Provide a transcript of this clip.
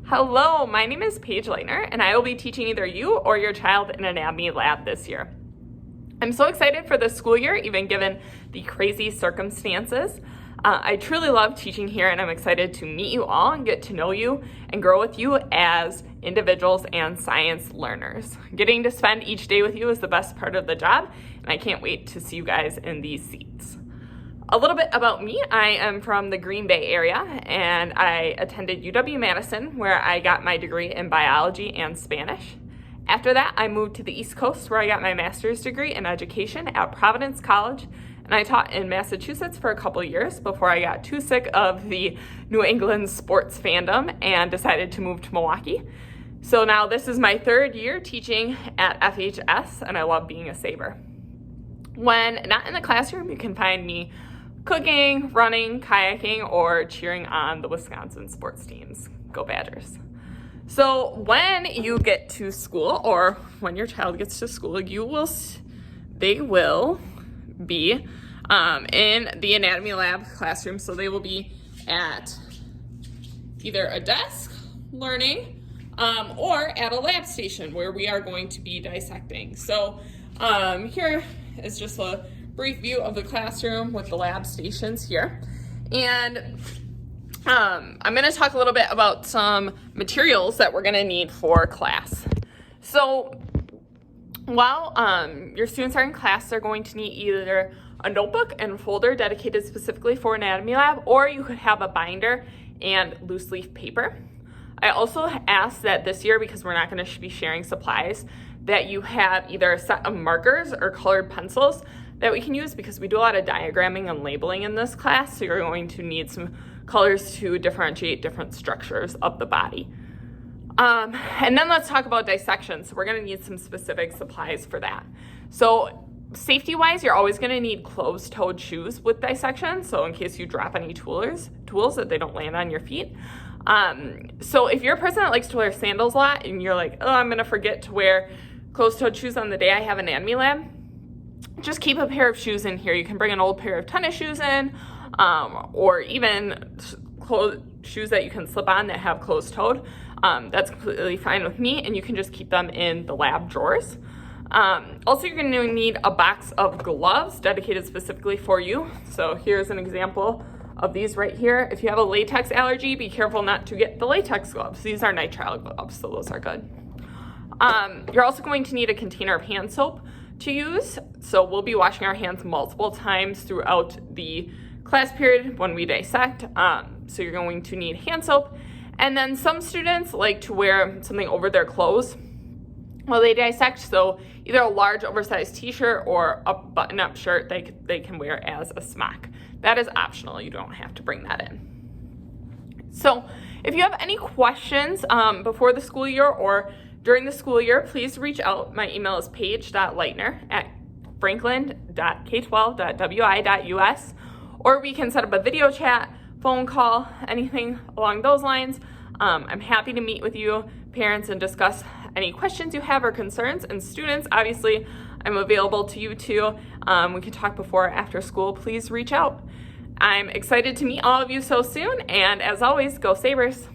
Hello, my name is Paige Leitner, and I will be teaching either you or your child in anatomy lab this year. I'm so excited for this school year, even given the crazy circumstances. I truly love teaching here, and I'm excited to meet you all and get to know you and grow with you as individuals and science learners. Getting to spend each day with you is the best part of the job, and I can't wait to see you guys in these seats. A little bit about me. I am from the Green Bay area, and I attended UW-Madison, where I got my degree in biology and Spanish. After that, I moved to the East Coast, where I got my master's degree in education at Providence College, and I taught in Massachusetts for a couple years before I got too sick of the New England sports fandom and decided to move to Milwaukee. So now this is my third year teaching at FHS, and I love being a saver. When not in the classroom, you can find me cooking, running, kayaking, or cheering on the Wisconsin sports teams. Go Badgers. So when you get to school, or when your child gets to school, they will be in the anatomy lab classroom. So they will be at either a desk learning or at a lab station where we are going to be dissecting. So here is just a brief view of the classroom with the lab stations here. And I'm going to talk a little bit about some materials that we're going to need for class. So while your students are in class, they're going to need either a notebook and folder dedicated specifically for anatomy lab, or you could have a binder and loose leaf paper. I also ask that this year, because we're not going to be sharing supplies, that you have either a set of markers or colored pencils that we can use, because we do a lot of diagramming and labeling in this class, so you're going to need some colors to differentiate different structures of the body. And then let's talk about dissection. So we're going to need some specific supplies for that. So safety-wise, you're always going to need closed-toed shoes with dissection, so in case you drop any tools that they don't land on your feet. So if you're a person that likes to wear sandals a lot and you're like, oh, I'm going to forget to wear closed-toed shoes on the day I have anatomy lab, just keep a pair of shoes in here. You can bring an old pair of tennis shoes in, or even shoes that you can slip on that have closed-toed. That's completely fine with me, and you can just keep them in the lab drawers. Also, you're going to need a box of gloves dedicated specifically for you. So here's an example of these right here. If you have a latex allergy, be careful not to get the latex gloves. These are nitrile gloves, so those are good. You're also going to need a container of hand soap to use. So we'll be washing our hands multiple times throughout the class period when we dissect. So you're going to need hand soap. And then some students like to wear something over their clothes while they dissect. So either a large oversized t-shirt or a button-up shirt they can wear as a smock. That is optional. You don't have to bring that in. So if you have any questions before the school year or during the school year, please reach out. My email is paige.leitner@franklin.k12.wi.us, or we can set up a video chat, phone call, anything along those lines. I'm happy to meet with you, parents, and discuss any questions you have or concerns. And students, obviously, I'm available to you too. We can talk before or after school. Please reach out. I'm excited to meet all of you so soon, and as always, go Sabres.